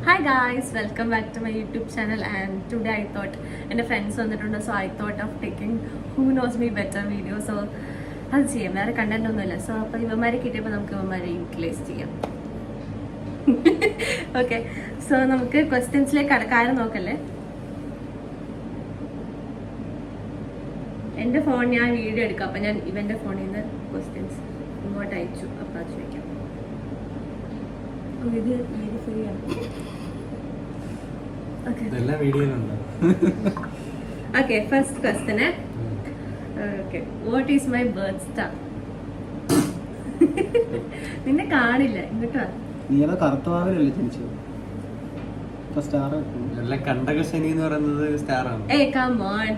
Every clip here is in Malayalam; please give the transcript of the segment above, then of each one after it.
Hi guys, welcome back to my YouTube channel and today I thought എൻ്റെ ഫ്രണ്ട്സ് വന്നിട്ടുണ്ട് so I thought of taking who knows me better video so അത് ചെയ്യാം. വേറെ കണ്ടന്റ് ഒന്നുമില്ല. സോ അപ്പോൾ ഇവന്മാരെ കിട്ടിയപ്പോൾ നമുക്ക് ഇവന്മാരെ യൂട്ടിലൈസ് ചെയ്യാം. ഓക്കെ, സോ നമുക്ക് ക്വസ്റ്റ്യൻസിലേക്ക് കടക്കാതെ നോക്കല്ലേ. എൻ്റെ ഫോൺ ഞാൻ വീഡിയോ എടുക്കാം. അപ്പം ഞാൻ ഇവൻ്റെ ഫോണിൽ നിന്ന് ക്വസ്റ്റ്യൻസ് ഇങ്ങോട്ട് അയച്ചു. അപ്പം അത് ചോദിക്കാം. ഇത് ഫ്രീ ആണ്. Okay, first question. Okay, what is my birth star? നിന്നെ കാണില്ല, ഇങ്ങോട്ട് വാ. നീ ഏതാ കറുത്തവാവിലല്ലേ ജനിച്ചത്? ഇപ്പൊ സ്റ്റാർ കണ്ടകശനി എന്ന് പറയുന്നത് സ്റ്റാർ ആണ്. ഏയ് കം ഓൺ,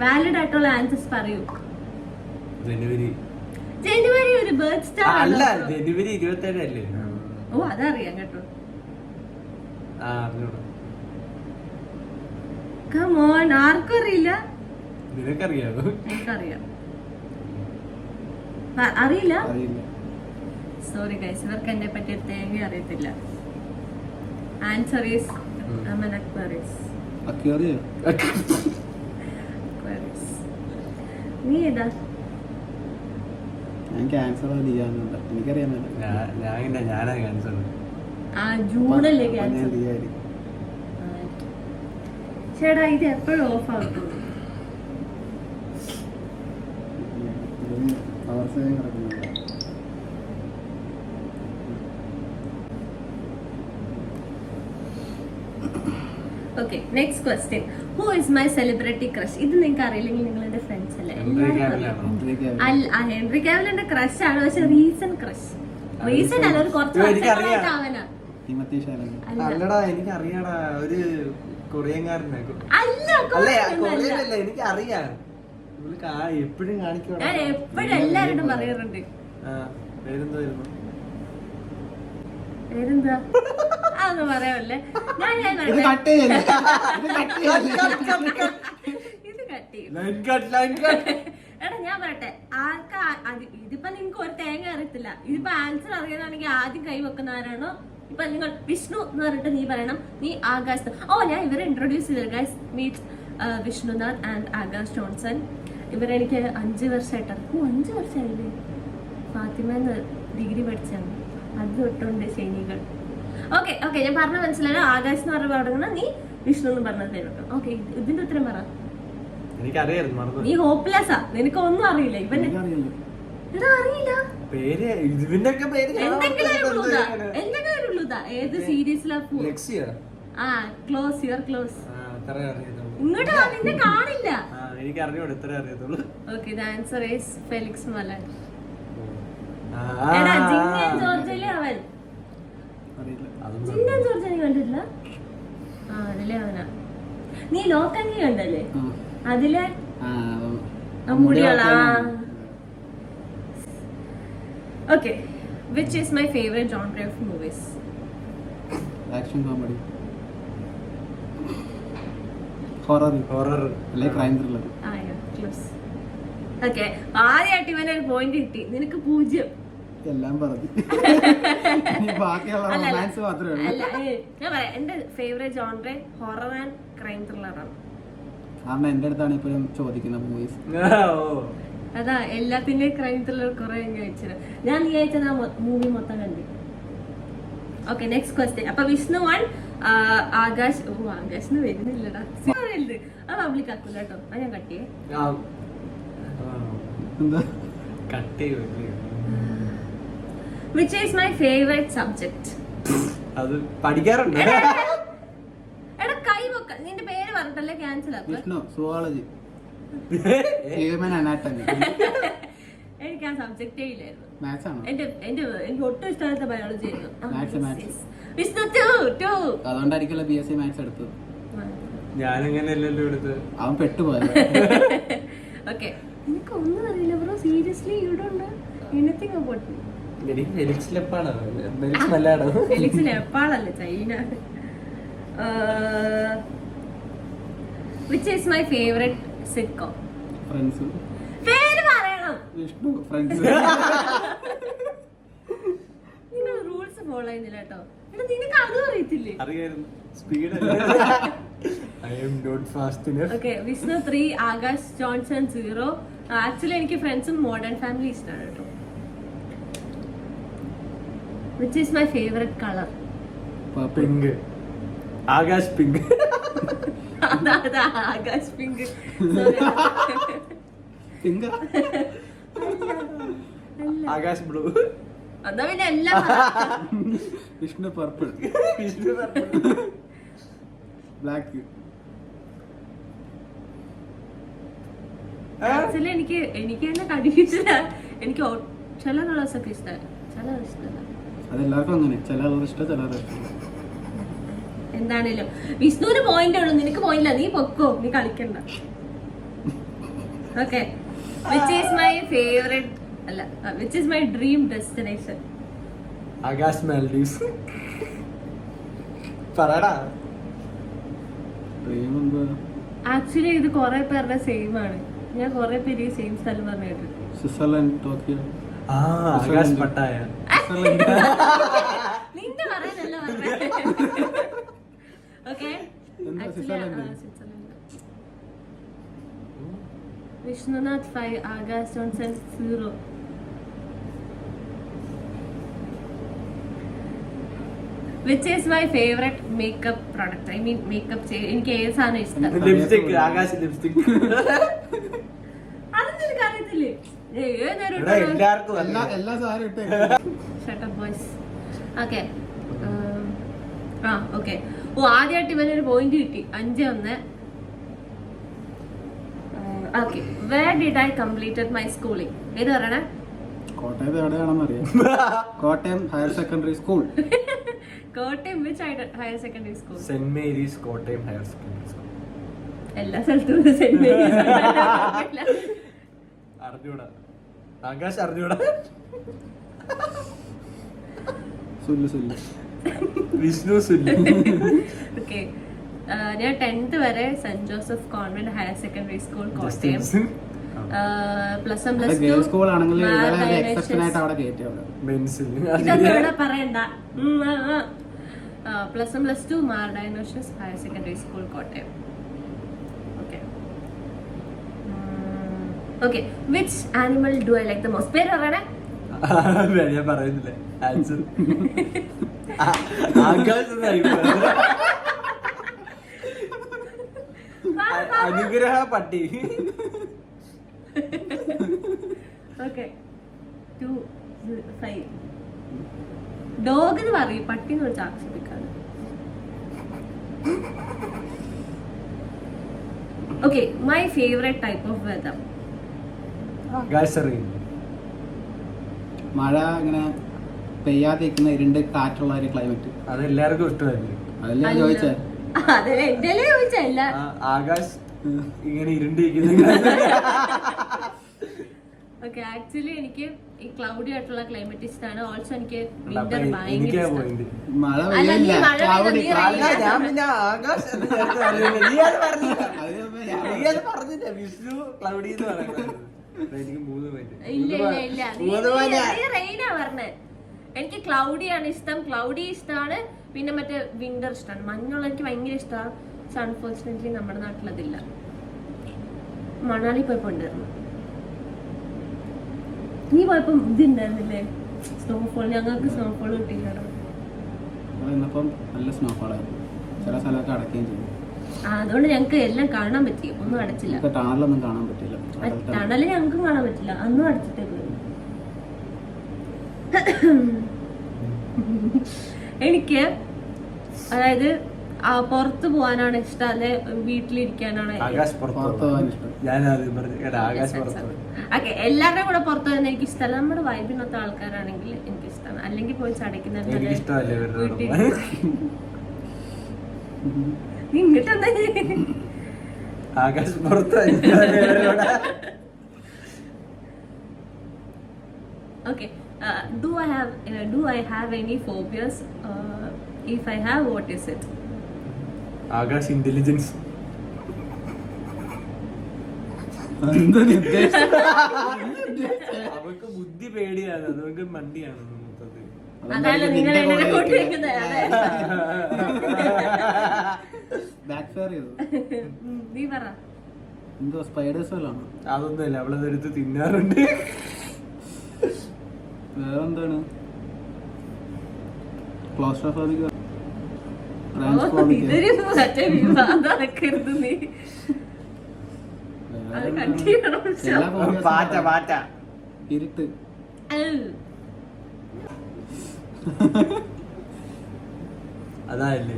വാലിഡ് ആയിട്ടുള്ള ആൻസേഴ്സ് പറയൂ. ജനുവരി ഒരു ബർത്ത് സ്റ്റാർ അല്ല, ജനുവരി 27 അല്ലേ? ഓ അതറിയാം കേട്ടോ. കം ഓൺ, ആർക്കും അറിയില്ല. നിനക്കറിയാമോ? എനിക്കറിയാം. അറിയില്ല? അറിയില്ല. സോറി ഗൈസ്, ഇവർക്ക് എന്നെ പറ്റി തേങ്ങ അറിയത്തില്ല. Answer is Aquarius. നീ ഏതാ? ഞാൻ ക്യാൻസർ ചെയ്യാനുണ്ട്, എനിക്കറിയാൻ ഞാനാ ക്യാൻസർ. ജൂണല്ലേ ക്യാൻസർ? ചേട്ടാ ഇത് എപ്പോഴും ഓഫ് ആകും. Okay, next question. Who is my celebrity crush? ഇത് നിങ്ങൾക്ക് അറിയില്ലെങ്കിൽ നിങ്ങൾ എന്റെ ഫ്രണ്ട്സ് അല്ലേ? ഹെൻറി കാവിലിന്റെ ക്രഷ് ആണ്, പക്ഷെ റീസെന്റ് ക്രഷ്. റീസെന്റ് അല്ല, ഒരു കുറച്ച് വർഷങ്ങളായിട്ട് അവനാ. അല്ലടാ, എനിക്കറിയാടാ, ഒരു കൊറിയൻകാരനെ. കൊറിയനല്ല, എനിക്കറിയാം. എപ്പോഴും കാണിക്കും. ഞാൻ എപ്പോഴും എല്ലാവരോടും പറയാറുണ്ട്. പേരെന്താ അതൊന്നും പറയാമല്ലേ. ഇത് കട്ട് എടാ ഞാൻ പറയട്ടെ, ആർക്കാ ഇതിപ്പോ നിങ്ങക്ക് ഒരു തേങ്ങ അറിയത്തില്ല. ഇതിപ്പോ ആൻസർ അറിയാനാണെങ്കിൽ ആദ്യം കൈ വെക്കുന്നവരാണോ? ഇപ്പൊ നിങ്ങൾ വിഷ്ണു എന്ന് പറഞ്ഞിട്ട് നീ പറയണം നീ ആകാശ്. ഓ, ഞാൻ ഇവരെ ഇൻട്രൊഡ്യൂസ് ചെയ്തത് guys. Meet Vishnunath and Akash Johnson. ഇവരെനിക്ക് 5 വർഷമായിട്ട്. 5 വർഷമായില്ലേ? ഫാത്തിമന്ന് ഡിഗ്രി പഠിച്ചാണ്, അത് തൊട്ടുണ്ട് ശനികൾ. ഓക്കെ ഓക്കെ, ഞാൻ പറഞ്ഞ മനസ്സിലായോ? ആകാശ് എന്ന് പറഞ്ഞ തുടങ്ങുന്ന, നീ വിഷ്ണു എന്ന് പറഞ്ഞത് തരും. ഓക്കെ, ഇതിന്റെ ഉത്തരം പറ. നീ ഹോപ്പ്ലെസ്സാ, നിനക്ക് ഒന്നും അറിയില്ല. ഇവന് ഇതാ അറിയില്ല. ഏത് സീരീസിലാ? Close, your close. ഇങ്ങോട്ട് നിന്നെ കാണില്ല. Okay, the answer is Felix മലൻ. എടാ ജിന്നൻ ജോർജിലെ അവൻ. ജിന്നൻ ജോർജ് നീ കണ്ടില്ല? അതിലെ അവനാ. നീ ലോക്കങ്ങി കണ്ടല്ലേ? അതിലെ മുടികളാ. Okay, which is my favorite genre of movies? Action comedy, horror like crime thriller. Yeah, close. Okay, ആദ്യമായിട്ട് ഇവനെ ഒരു പോയിന്റ് കിട്ടി. നിനക്ക് 0. എല്ലാം പറഞ്ഞു. ബാക്കിയുള്ള റൊമാൻസ് മാത്രമേ ഉള്ളൂ. അല്ല, ഞാൻ പറയാം, എന്റെ favourite genre horror and crime thriller ആണ്. കാരണം എന്റെ അടുത്താണ് ഇപ്പോഴും ചോദിക്കുന്ന മൂവീസ്. അതാ എല്ലാത്തിന്റെയും ക്രൈം ത്രില്ലർ കുറെ അയച്ചത്. ഞാൻ ഈ അയച്ചത് ആ മൂവി മൊത്തം കണ്ടു. Okay, next question. അപ്പൊ വിഷ്ണു 1, ആകാശ്. ഓ, ആകാശിന് വരുന്നില്ലടാ. അത് പബ്ലിക് ആക്കൂല കേട്ടോ. അത് ഞാൻ കട്ടിയേ. Which is my favorite subject? അത് പഠിക്കാറുണ്ട്. എടാ കൈ വെക്ക. നിന്റെ പേര് പറഞ്ഞിട്ടല്ലേ ക്യാൻസൽ ആക്കുക. Vishnu zoology, human anatomy. എനിക്ക് ആ സബ്ജക്റ്റേ ഇല്ലായിരുന്നു. മാത്സ് ആണോ? എനിക്ക് ഒട്ടും ഇഷ്ടമില്ലാത്ത ബയോളജി ആയിരുന്നു. വിഷ്ണു 2. അതുകൊണ്ടായിരിക്കുമല്ലോ BSc മാത്സ് എടുത്തത്. ഞാനങ്ങനെയല്ലല്ലോ എടുത്തത്. അവൻ പെട്ടുപോയത്. ഓക്കെ, എനിക്ക് ഒന്നും അറിയില്ല bro. Seriously you don't know anything about me. Felix ലെപ്പാളല്ലേ ചൈന. Which is my favorite sitcom? Friends. പേര് പറയണം. വിഷ്ണു ഫ്രണ്ട്സ്. നിങ്ങൾ റൂൾസ് ഫോളോ ചെയ്യുന്നില്ല കേട്ടോ. എടാ നിനക്ക് അതും അറിയത്തില്ലേ? അറിയായിരുന്നു. Speed I am not fast enough. Okay, Vishnu 3, Akash Johnson 0. Actually എനിക്ക് ഫ്രണ്ട്സും മോഡേൺ ഫാമിലി ഇഷ്ടമാണ് കേട്ടോ. Which is my favourite colour? Pink. Akash pink. അതാ Akash pink. Pink Akash blue. എന്നാ പിന്നെ എല്ലാം Vishnu purple. Vishnu black. Actually എനിക്ക് തന്നെ കടിപ്പിച്ചില്ല. എനിക്ക് ചില കളേഴ്സ് ഒക്കെ ഇഷ്ടമാണ്, ചില ഇഷ്ടമല്ല. അതെല്ലാവർക്കും അങ്ങനെ, ചില ആളുകൾ ഇഷ്ടം, ചില ആളുകൾ ഇഷ്ടം. എന്താണേലും വിഷ്ണുവിന് പോയിന്റ് ഉള്ളൂ, നിനക്ക് പോയില്ല. നീ പൊക്കോ, നീ കളിക്കണ്ട. Okay, which is my favourite അല്ല which is my dream destination? Akash Maldives. പറയടാ. ഡ്രീം എന്താ? ആക്ച്വലി ഇത് കുറെ പേരുടെ സെയിം ആണ്. ഞാൻ കുറെ പേര് ഈ സെയിം സ്ഥലം പറഞ്ഞു കേട്ടു. Switzerland, Tokyo. ആകാശ് പട്ടായ. നിന്റെ പറയുന്നല്ല പറഞ്ഞേ. Okay, Vishnunath 5, Akash Johnson 0. Which is my favourite makeup product? I mean makeup എനിക്ക് ഏത് സാധനം ഇഷ്ടം? ലിപ്സ്റ്റിക്. ആകാശ് ലിപ്സ്റ്റിക്. അതൊന്നും എനിക്ക് അറിയത്തില്ലേ. എല്ലാവർക്കും എല്ലാ സാധനം ഇട്ടേ. Okay, okay. ഓ, ആദ്യമായിട്ട് ഇവനൊരു പോയിന്റ് കിട്ടി. 5-1. Okay, where did I completed my schooling? ഏത് പറയണേ? കോട്ടയത്ത് എവിടെയാണെന്ന് അറിയാം. Kottayam higher secondary school. Kottayam which higher secondary school? Saint Mary's Kottayam higher secondary school. എല്ലാ സ്ഥലത്തും സെന്റ് മേരീസ്. അറിഞ്ഞൂടാ. ആകാശ് അറിഞ്ഞൂടാ. സുല്ലു സുല്ലു. വിഷ്ണു സുല്ലു. ഓക്കെ, ഞാൻ 10th വരെ saint Joseph convent higher secondary school Kottayam. Plus one plus two school ആണെങ്കിൽ എക്സെപ്ഷൻ ആയിട്ട് അവിടെ കയറ്റിയത്. ഇതൊന്നും ഇവിടെ പറയണ്ട. Plus one plus two Mar Dionysius higher secondary school Kottayam. Okay, okay. Which animal do I like the most? പേര് പറയണേ. ഞാൻ പറയുന്നില്ല. ആൻസർ ആകാശ്. അനുഗ്രഹ പട്ടി. ഓക്കെ, 2, 5. ഡോഗ് എന്ന് പറയും, പട്ടി എന്ന് വിളിച്ച് ആക്ഷേപിക്കാതെ. Okay, my favourite type of weather? Akash അറിയും. മഴ ഇങ്ങനെ പെയ്യാതെ നിൽക്കുന്ന ഇരുണ്ട് കാറ്റുള്ള ഒരു ക്ലൈമറ്റ്. അത് എല്ലാവർക്കും ഇഷ്ടമല്ലേ? അതല്ലേ ഞാൻ ചോദിച്ചേ. അതല്ലേ എന്റെ ചോദിച്ചല്ല. ആകാശ് ഇങ്ങനെ ഇരുണ്ടിരിക്കുന്ന. ഓക്കെ, ആക്ച്വലി എനിക്ക് ഈ ക്ലൗഡി ആയിട്ടുള്ള ക്ലൈമറ്റ് ഇഷ്ടമാണ്. ഓൾസോ എനിക്ക് വിന്റർ എനിക്ക് ഭയങ്കര പോയിന്റ്. മഴ അല്ല, നീ പെയ്യില്ല, മഴ cloudy, പെയ്യുന്ന നീ cloudy. അല്ല, ഞാൻ പിന്നെ ആകാശ് എന്ന് നേരത്തെ പറഞ്ഞില്ല. നീയത് പറഞ്ഞില്ല. നീയത് പറഞ്ഞില്ല. വിഷ്ണു ക്ലൗഡി എന്ന് പറയുന്നത്. എനിക്ക് 3 പോയിന്റ്. ഇല്ല ഇല്ല ഇല്ല, നീ റെയിനാ പറഞ്ഞേ. എനിക്ക് ക്ലൗഡിയാണ് ഇഷ്ടം. ക്ലൗഡി ഇഷ്ടമാണ്. പിന്നെ മറ്റേ വിന്റർ ഇഷ്ടമാണ്. മഞ്ഞുള്ള എനിക്ക് ഭയങ്കര ഇഷ്ടമാണ്. പക്ഷെ അൺഫോർച്ചുനേറ്റ്ലി നമ്മുടെ നാട്ടിലതില്ല. മണാലി പോയപ്പോ ഉണ്ടായിരുന്നു. നീ പോയപ്പോ ഇതുണ്ടായിരുന്നില്ലേ, സ്നോഫോൾ? ഞങ്ങൾക്ക് സ്നോഫോൾ കിട്ടിയില്ല. ഇന്നിപ്പം നല്ല സ്നോഫോളായിരുന്നു. ചില സ്ഥലമൊക്കെ അടയ്ക്കുകയും ചെയ്യും. അതുകൊണ്ട് ഞങ്ങക്ക് എല്ലാം കാണാൻ പറ്റി. ഒന്നും അടച്ചില്ല. ടണലൊന്നും കാണാൻ പറ്റില്ല. ടണല് ഞങ്ങൾക്കും കാണാൻ പറ്റില്ല. അന്നും അടച്ചിട്ടേ പോയി. എനിക്ക് അതായത് പുറത്ത് പോകാനാണ് ഇഷ്ടം, അല്ലെ വീട്ടിലിരിക്കാനാണ്? ഓക്കെ, എല്ലാവരുടെ കൂടെ പുറത്ത് പോകുന്ന എനിക്ക് ഇഷ്ടമല്ല. നമ്മുടെ വൈബിനൊത്ത ആൾക്കാരാണെങ്കിൽ എനിക്ക് ഇഷ്ടമാണ്. അല്ലെങ്കിൽ പോയി ചടയ്ക്കുന്ന ഇങ്ങോട്ടെന്താ ആകാശ് പുറത്ത്. Okay. Do I have any phobias? If I have, what is it? Akash intelligence. അവർക്ക് ബുദ്ധി പേടിയാണ്, അതുകൊണ്ട് മണ്ടിയാണ് മൊത്തത്തിൽ. അതല്ല നിങ്ങൾ എന്നെ കൂട്ടി വെക്കുന്നത്. അതെ ബാക്ക് ഫെയർ ചെയ്തു. നീ പറ. എന്തോ സ്പൈഡേഴ്സ് വല്ലതാണോ? അതൊന്നുമല്ല, അവളതെടുത്ത് തിന്നാറുണ്ട്. വേറെന്താണ്? ക്ലോസ്ട്രോഫോബിക്, ഇതൊരു മറ്റേ വിവാദമാക്കരുത് നീ. അത് കണ്ടിയാണോ? പാറ്റ ഇരുട്ട്. അതല്ലേ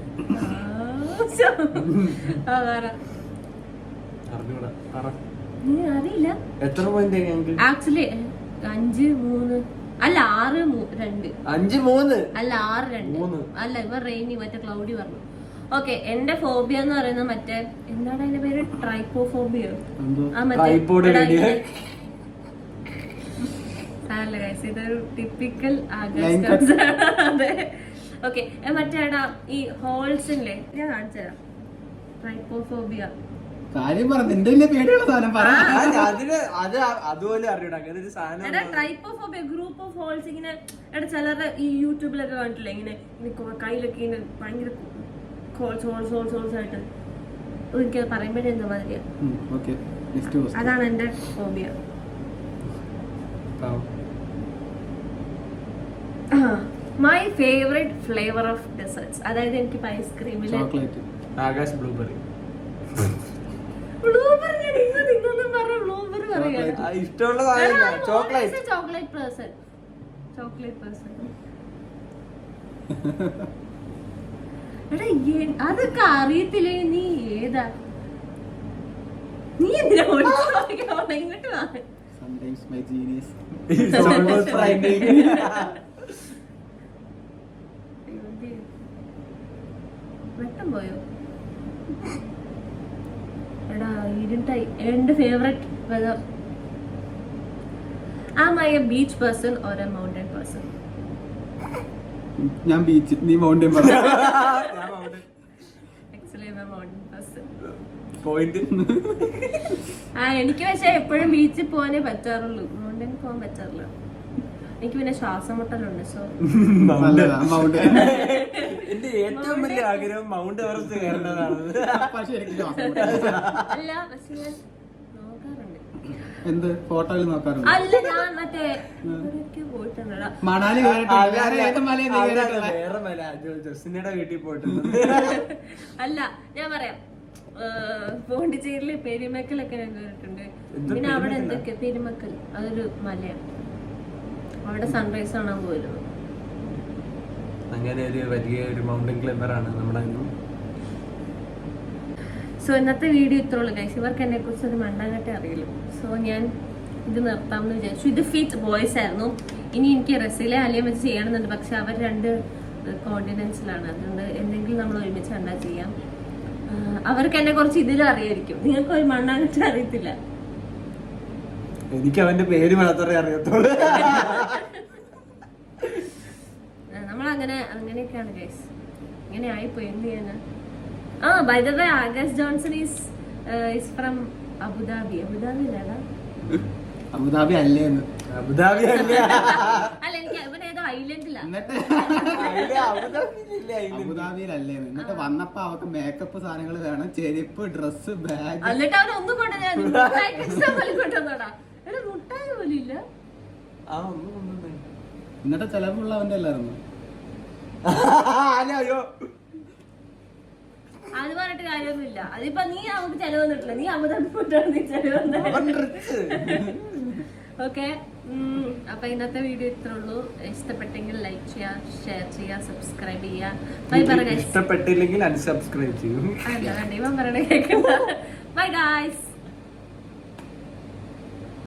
നീ അറിയില്ല. എത്ര പോയിന്റ് ഞങ്ങൾക്ക്? ആക്ച്വലി 5-3 അല്ല 6-2 5-3 അല്ല 6-2 അല്ല. ഇവർ റെയിനി മറ്റേ ക്ലൗഡി പറഞ്ഞു. ഓക്കെ, എന്റെ ഫോബിയ എന്ന് പറയുന്നത് മറ്റേ എന്താണ് അതിന്റെ പേര്? ട്രൈപ്പോഫോബിയോ? ആ മറ്റേ ഇതൊരു ടിപ്പിക്കൽ ആഗസ്റ്റ്. അതെ ഓക്കെ. മറ്റേടാ ഈ ഹോൾസില്ലേ, ഞാൻ കാണിച്ചുതരാം. ട്രൈപ്പോഫോബിയ കാര്യം പറ. നിന്റെ വലിയ പേടിയുള്ള സാധനം പറ. അതുപോലെ അറിയണം അങ്ങനെ ഒരു സാധനം. ട്രൈപ്പോഫോബിയ ഗ്രൂപ്പ് ഓഫ് ഹോൾസ്. ഇങ്ങനെ ചിലരുടെ ഈ യൂട്യൂബിലൊക്കെ കണ്ടിട്ടില്ലേ, ഇങ്ങനെ കയ്യിലൊക്കെ ഇങ്ങനെ ഭയങ്കര ഹോൾസ് ആയിട്ട്. എനിക്ക് പറയുമ്പോഴേ എന്താ മാതിരിയാ. അതാണ് എന്റെ phobia. My favourite flavour of deserts, അതായത് എനിക്ക് ഐസ്ക്രീമില് ആകാശ് ബ്ലൂബെറി. ഇഷ്ടമുള്ള ചോക്ലേറ്റ്. അതൊക്കെ അറിയത്തില്ലേ? നീ ഏതാ? നീ എന്തിനാ ഇങ്ങോട്ട് വാ. വെട്ടം പോയോ? എടാ ഇരുട്ടായി. എന്റെ favourite weather. Am I a beach person or a mountain person? ഞാൻ ബീച്ച്, നീ മൗണ്ടൻ പറ. Actually I'm a mountain person. Point. എനിക്ക് പക്ഷെ എപ്പോഴും ബീച്ചിൽ പോകാനേ പറ്റാറുള്ളൂ, മൗണ്ടൻ പോകാൻ പറ്റാറില്ല. എനിക്ക് പിന്നെ ശ്വാസം മുട്ടലുണ്ട്. സോ എന്റെ ഏറ്റവും വലിയ ആഗ്രഹം മൗണ്ട് എവറസ്റ്റ് കയറേണ്ടതാണ്. അല്ല പക്ഷെ ഞാൻ നോക്കാറുണ്ട്. എന്ത് ഫോട്ടോയിൽ നോക്കാറുണ്ട്? അല്ല ഞാൻ മറ്റേ പോയിട്ടുണ്ടോ മണാലി. വേറെ മല ജസ്റ്റിനയുടെ വീട്ടിൽ പോയിട്ടുണ്ട്. അല്ല ഞാൻ പറയാം, പോണ്ടിച്ചേരിയില് പെരുമക്കലൊക്കെ ഞാൻ കയറിയിട്ടുണ്ട്. പിന്നെ അവിടെ എന്തൊക്കെ പെരുമക്കൽ, അതൊരു മലയാണ്. അവിടെ സൺറൈസ് കാണാൻ പോയിരുന്നു. അങ്ങനെ ഒരു വലിയൊരു മൗണ്ടൻ ക്ലൈംബറാണ് നമ്മുടെ. സോ ഇന്നത്തെ വീഡിയോ ഇത്രയുള്ളൂ ഗൈസ്. ഇവർക്ക് എന്നെ കുറിച്ച് ഒരു മണ്ണാങ്കട്ടെ അറിയില്ല. സോ ഞാൻ ഇത് നിർത്താമെന്ന് വിചാരിച്ചു. ഇത് ഫിറ്റ് ബോയ്സ് ആയിരുന്നു. ഇനി എനിക്ക് റസിലെ അലിയം വെച്ച് ചെയ്യണമെന്നുണ്ട്, പക്ഷെ അവർ 2 കോണ്ടിനെന്റ്സിലാണ്. അതുകൊണ്ട് എന്തെങ്കിലും നമ്മൾ ഒരുമിച്ച് കണ്ടാൽ ചെയ്യാം. അവർക്ക് എന്നെ കുറച്ച് ഇതിലും അറിയായിരിക്കും. നിങ്ങൾക്ക് ഒരു മണ്ണാങ്കട്ടെ അറിയത്തില്ല. എനിക്ക് അവന്റെ പേര് മാത്രമേ അറിയത്തുള്ളൂ. അങ്ങനെയൊക്കെയാണ് ഗൈസ്. ഇങ്ങനെ ആയിപ്പോയി. എന്ത് ചെയ്യാനാ? By the way Akash Johnson is from Abu Dhabi. അബുദാബിയിലാ? അബുദാബി അല്ലേന്ന്. അബുദാബി അല്ല, എനിക്ക് ഇവൻ ഏതോ ഐലൻഡിലാ. അബുദാബിയിലല്ലേന്ന്. എന്നിട്ട് വന്നപ്പോ അവർക്ക് മേക്കപ്പ് സാധനങ്ങൾ വേണം, ചെരുപ്പ്, ഡ്രസ്, ബാഗ്. എന്നിട്ട് അവൻ ഒന്നും കൊണ്ടുവന്നോടാ. മുട്ടായ പോലും ഇല്ല. എന്നിട്ട് ചെലവുള്ള അവന്റെ അല്ലായിരുന്നു. അത് പറഞ്ഞിട്ട് കാര്യമൊന്നുമില്ല. അതിപ്പോ നീ നമുക്ക് ചെലവ് വന്നിട്ടില്ല. നീ അബുദാബി പോയിട്ടാണ് നീ ചെലവ് വന്നത്. ഓക്കെ, അപ്പൊ ഇന്നത്തെ വീഡിയോ ഇത്രേ ഉള്ളൂ. ഇഷ്ടപ്പെട്ടെങ്കിൽ ലൈക്ക് ചെയ്യുക, ഷെയർ ചെയ്യുക, സബ്സ്ക്രൈബ് ചെയ്യുക. ബൈ പറ. ഇഷ്ടപ്പെട്ടില്ലെങ്കിൽ അൺസബ്സ്ക്രൈബ് ചെയ്യും. അല്ല, ഇവൻ പറയണ കേൾക്കണ്ട. Bye guys.